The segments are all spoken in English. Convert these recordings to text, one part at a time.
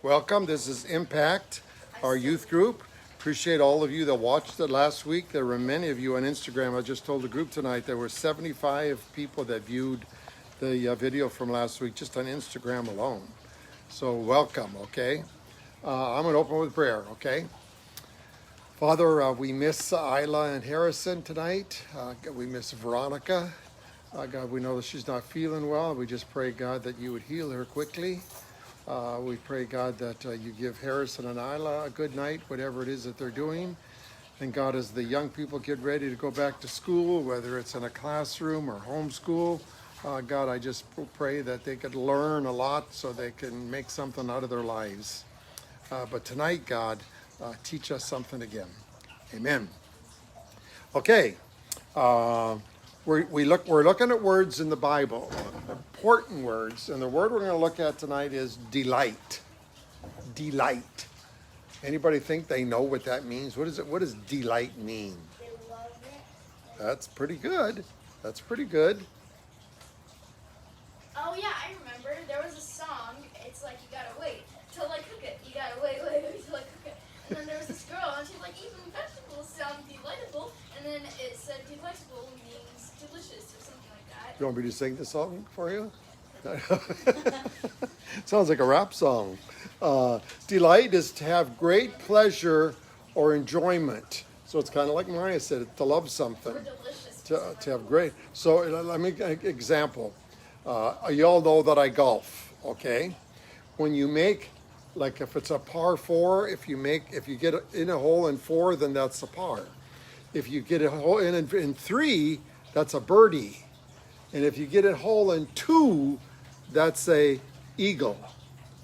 Welcome. This is Impact, our youth group. Appreciate all of you that watched it last week. There were many of you on Instagram. I just told the group tonight there were 75 people that viewed the video from last week just on Instagram alone. So welcome, okay? I'm going to open with prayer, okay? Father, we miss Isla and Harrison tonight. We miss Veronica. God, we know that she's not feeling well. We just pray, God, that you would heal her quickly. We pray, God, that you give Harrison and Isla a good night, whatever it is that they're doing. And God, as the young people get ready to go back to school, whether it's in a classroom or homeschool, God, I just pray that they could learn a lot so they can make something out of their lives. But tonight, God, teach us something again. Amen. Okay. We're looking at words in the Bible, important words, and the word we're going to look at tonight is delight. Delight. Anybody think they know what that means? What is it? What does delight mean? They love it. That's pretty good. That's pretty good. Oh yeah, I remember. There was a song. It's like you gotta wait till I cook it. You gotta wait till I cook it. And then there was this girl, and she's like, even vegetables sound delightful. And then it said delightful means delicious or something like that. You want me to sing the song for you? Sounds like a rap song. Delight is to have great pleasure or enjoyment. So it's kind of like Maya said, to love something. Or delicious. To have great. So let me give an example. You all know that I golf, okay? When you make, like if it's a par four, if you get in a hole in four, then that's a par. If you get a hole in three, that's a birdie. And if you get a hole in two, that's a eagle.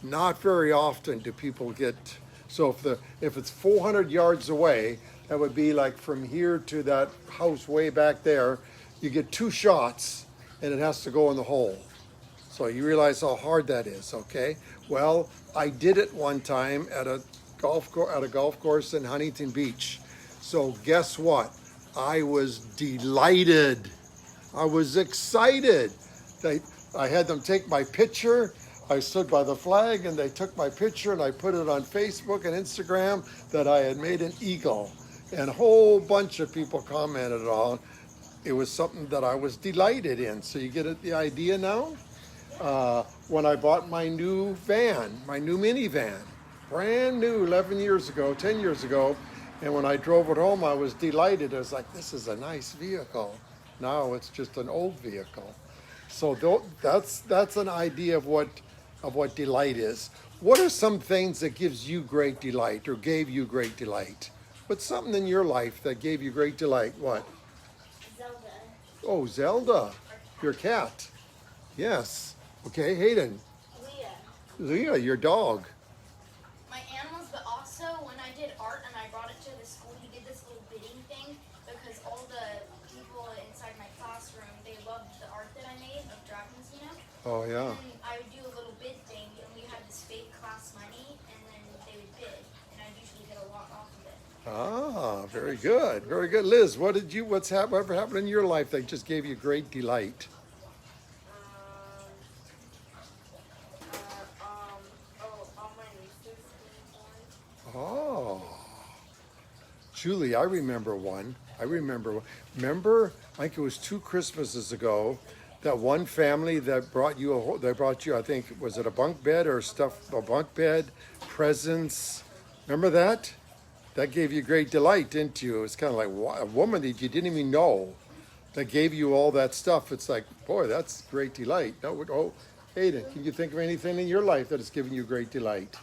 Not very often do people get, so if it's 400 yards away, that would be like from here to that house way back there, you get two shots and it has to go in the hole. So you realize how hard that is, okay? Well, I did it one time at a golf course in Huntington Beach. So guess what? I was delighted. I was excited. I had them take my picture. I stood by the flag and they took my picture and I put it on Facebook and Instagram that I had made an eagle. And a whole bunch of people commented on. It was something that I was delighted in. So you get the idea now? When I bought my new van, my new minivan, brand new 10 years ago, and when I drove it home, I was delighted. I was like, this is a nice vehicle. Now it's just an old vehicle. So that's an idea of what delight is. What are some things that gives you great delight or gave you great delight? What's something in your life that gave you great delight? What? Zelda. Oh, Zelda, your cat. Yes. Okay, Hayden. Leah, your dog. My animals, but also when I did art and I brought it to the school, he did this little bidding thing because all the people inside my classroom, they loved the art that I made of dragons, you know? Oh, yeah. And then I would do a little bid thing, and we had this fake class money, and then they would bid, and I'd usually get a lot off of it. Ah, very good. Very good. Liz, whatever happened in your life that just gave you great delight? All my nieces being born. Oh. Julie, I remember one. Remember, I think it was 2 Christmases ago, that one family that brought you, I think, was it a bunk bed or a bunk bed, presents. Remember that? That gave you great delight, didn't you? It was kind of like a woman that you didn't even know that gave you all that stuff. It's like, boy, that's great delight. Oh, Hayden, can you think of anything in your life that has given you great delight?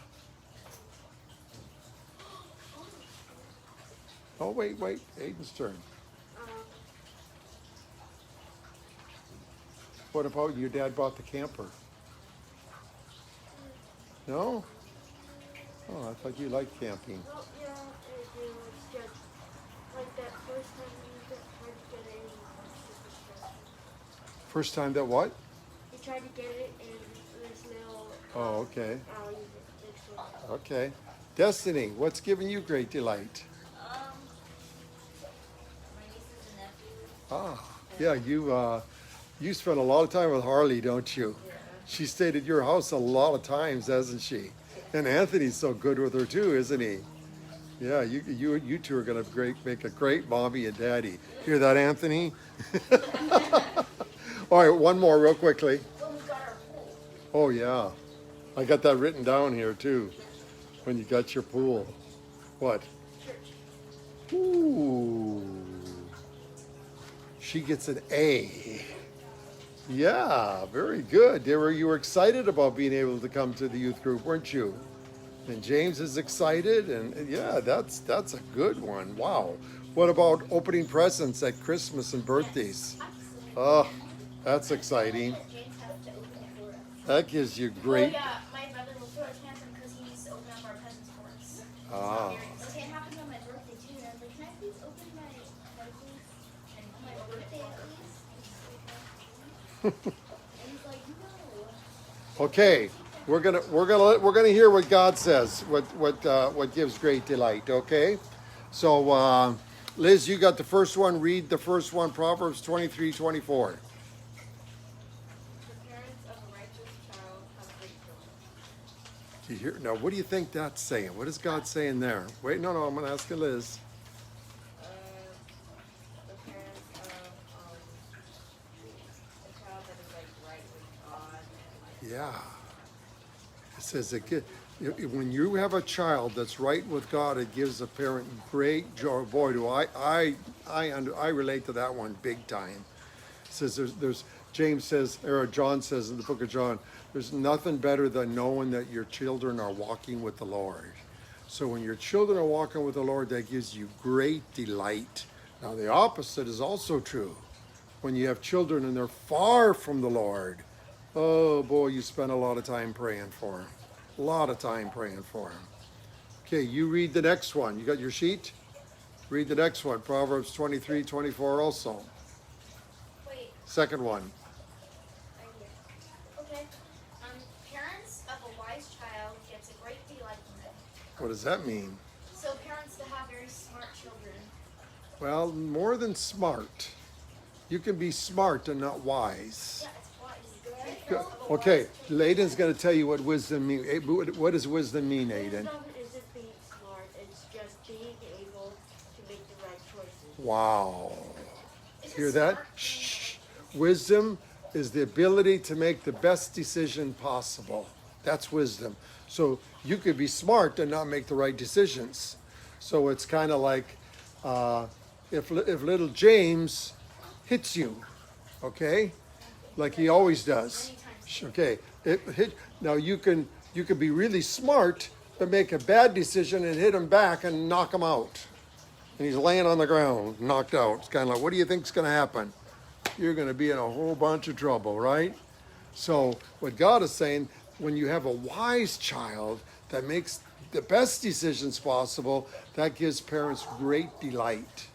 Oh, wait, Hayden's turn. What about your dad bought the camper? No? Oh, I thought you liked camping. Well, yeah, I do. It's just like that first time we tried to get it in super stressful. First time that what? We tried to get it in this little Oh, okay. alley next door. Okay. Destiny, what's giving you great delight? My nieces and nephews. Ah, yeah, you spend a lot of time with Harley, don't you? Yeah. She stayed at your house a lot of times, hasn't she? And Anthony's so good with her too, isn't he? Yeah, you two are gonna make a great mommy and daddy. Hear that, Anthony? All right, one more real quickly. When we got our pool. Oh yeah, I got that written down here too. When you got your pool, what? Church. Ooh, she gets an A. Yeah, very good. You were excited about being able to come to the youth group, weren't you? And James is excited, and yeah, that's a good one. Wow. What about opening presents at Christmas and birthdays? Absolutely. Oh, that's exciting. James has to open it for us. That gives you Oh great. yeah, my brother will throw a tantrum because he needs to open up our presents for us. Ah. Okay, it happened on my birthday too. And I was like, can I please open my presents and on my birthday at least? And he's like, no. Okay, we're gonna hear what God says. What gives great delight. Okay, so Liz, you got the first one. Read the first one. Proverbs 23:24. The parents of a righteous child have great joy. Do you hear? Now, what do you think that's saying? What is God saying there? Wait, no, I'm gonna ask you, Liz. The parents of a child that is like right with God and like Yeah. It says when you have a child that's right with God, it gives a parent great joy. Boy, do I relate to that one big time. It says there's James says, or John says in the book of John, there's nothing better than knowing that your children are walking with the Lord. So when your children are walking with the Lord, that gives you great delight. Now the opposite is also true. When you have children and they're far from the Lord, oh boy, you spend a lot of time praying for them. A lot of time praying for them. Okay, you read the next one. You got your sheet? Read the next one. Proverbs 23:24 also. Wait, Second one. right here. Okay. Parents of a wise child gets a great delight in it. What does that mean? So parents to have very smart children. Well, more than smart. You can be smart and not wise. Yeah, it's wise. Good. Okay, Aiden's going to tell you what wisdom means. What does wisdom mean, Aiden? wisdom isn't being smart, it's just being able to make the right choices. Wow. Is it Hear that? smart? Shh. Wisdom is the ability to make the best decision possible. That's wisdom. So you could be smart and not make the right decisions. So it's kind of like if little James hits you, okay, like he always does. Okay. Now you can be really smart, but make a bad decision and hit him back and knock him out. And he's laying on the ground, knocked out. It's kind of like, what do you think's going to happen? You're going to be in a whole bunch of trouble, right? So what God is saying, when you have a wise child that makes the best decisions possible, that gives parents great delight.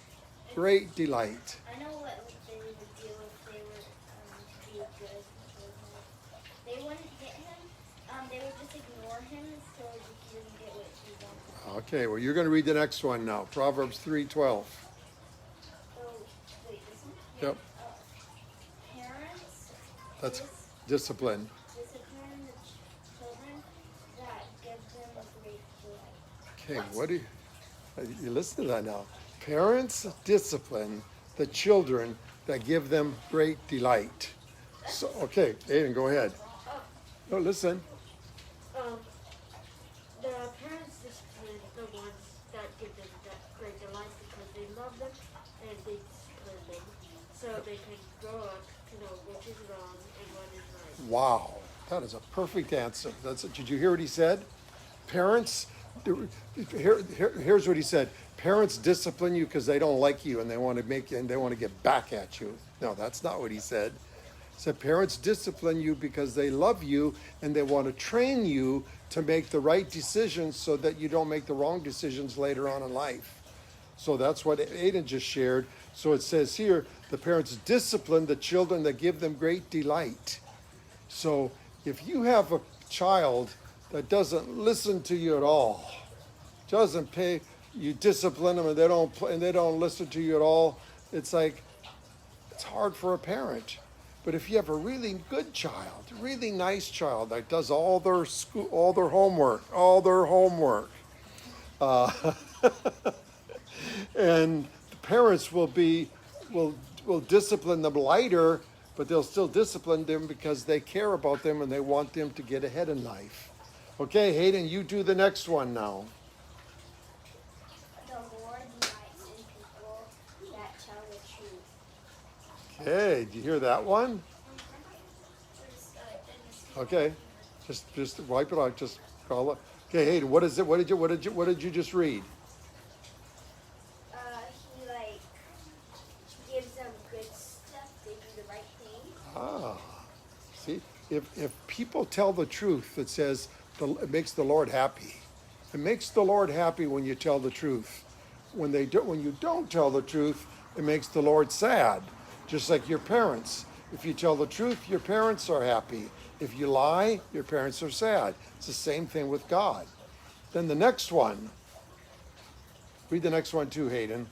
Great delight. I know what they would do if they were to be good with him. They wouldn't hit him. They would just ignore him so he doesn't get what he wants. Okay, well, you're going to read the next one now. Proverbs 3:12. Oh, wait, this one? Yep, Parents that's discipline. discipline the children that give them a great joy. Okay, what do you listen to that now? Parents discipline the children that give them great delight. So, okay, Aiden, go ahead. No, listen. The parents discipline the ones that give them that great delight because they love them and they discipline them so they can grow up to know what is wrong and what is right. Wow, that is a perfect answer. Did you hear what he said? Parents, here's what he said. Parents discipline you because they don't like you and they want to make you and they want to get back at you. No, that's not what he said. He said parents discipline you because they love you and they want to train you to make the right decisions so that you don't make the wrong decisions later on in life. So that's what Aiden just shared. So it says here, the parents discipline the children that give them great delight. So if you have a child that doesn't listen to you at all, doesn't pay, you discipline them and they don't listen to you at all, it's like, it's hard for a parent. But if you have a really good child, really nice child that does all their school, all their homework, uh, and the parents will discipline them lighter, but they'll still discipline them because they care about them and they want them to get ahead in life. Okay, Hayden, you do the next one now. The Lord delights in people that tell the truth. Okay, do you hear that one? Okay, just wipe it out. Just call it. Okay, Hayden, what is it? What did you just read? He like gives them good stuff. They do the right thing. Ah, see, if people tell the truth, it says it makes the Lord happy. It makes the Lord happy when you tell the truth. When you don't tell the truth, it makes the Lord sad. Just like your parents. If you tell the truth, your parents are happy. If you lie, your parents are sad. It's the same thing with God. Then the next one. Read the next one too, Hayden.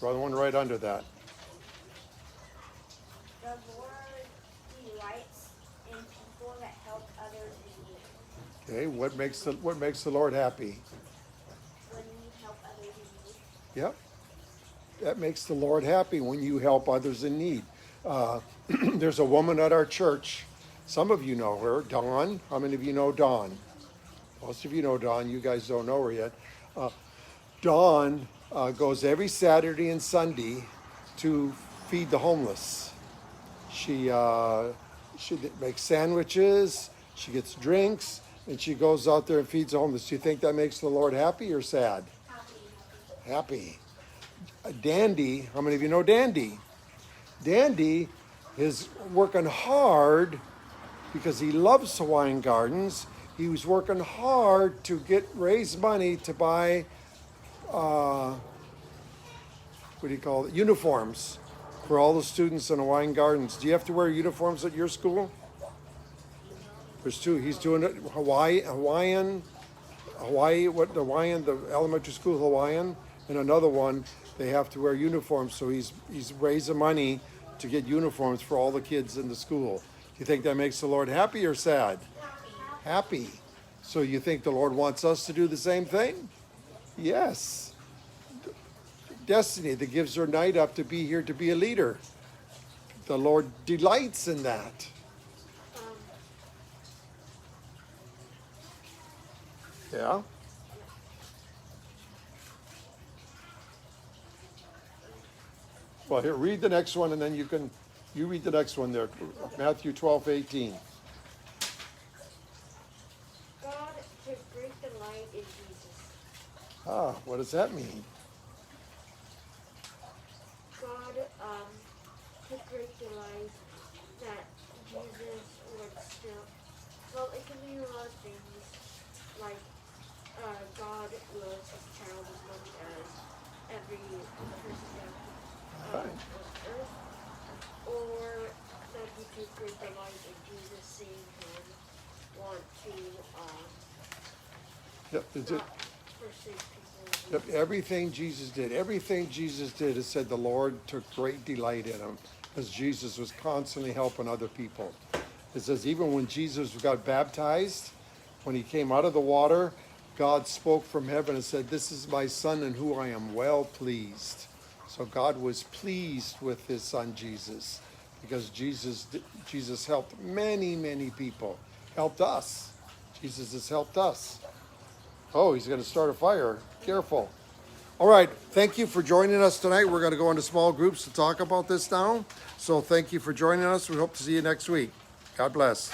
The one right under that. The Lord delights in people that help others in need. Okay, what makes the Lord happy? When you help others in need. Yep. That makes the Lord happy when you help others in need. There's a woman at our church. Some of you know her, Dawn. How many of you know Dawn? Most of you know Dawn. You guys don't know her yet. Dawn goes every Saturday and Sunday to feed the homeless. She makes sandwiches. She gets drinks, and she goes out there and feeds the homeless. Do you think that makes the Lord happy or sad? Happy. Dandy. How many of you know Dandy? Dandy is working hard because he loves Hawaiian Gardens. He was working hard to raise money to buy, uniforms for all the students in Hawaiian Gardens. Do you have to wear uniforms at your school? There's two. He's doing it Hawaii, the elementary school Hawaiian, and another one, they have to wear uniforms. So he's raising money to get uniforms for all the kids in the school. Do you think that makes the Lord happy or sad? Happy. So you think the Lord wants us to do the same thing? Yes. Destiny that gives her night up to be here to be a leader. The Lord delights in that. Yeah. Well, here, read the next one, and then you read the next one there. Matthew 12:18. God took great delight in Jesus. What does that mean? God took great delight that Jesus would still, well, it can mean a lot of things, like God loves his child as much as every person on earth, or that he took great delight in Jesus seeing him want to Yep. not forsake people. Yep. Everything Jesus did, it said the Lord took great delight in him, as Jesus was constantly helping other people. It says even when Jesus got baptized, when he came out of the water, God spoke from heaven and said, "This is my son in whom I am well pleased." So God was pleased with his son Jesus, because Jesus helped many people. Helped us. Jesus has helped us. Oh, he's going to start a fire. Careful. All right. Thank you for joining us tonight. We're going to go into small groups to talk about this now. So thank you for joining us. We hope to see you next week. God bless.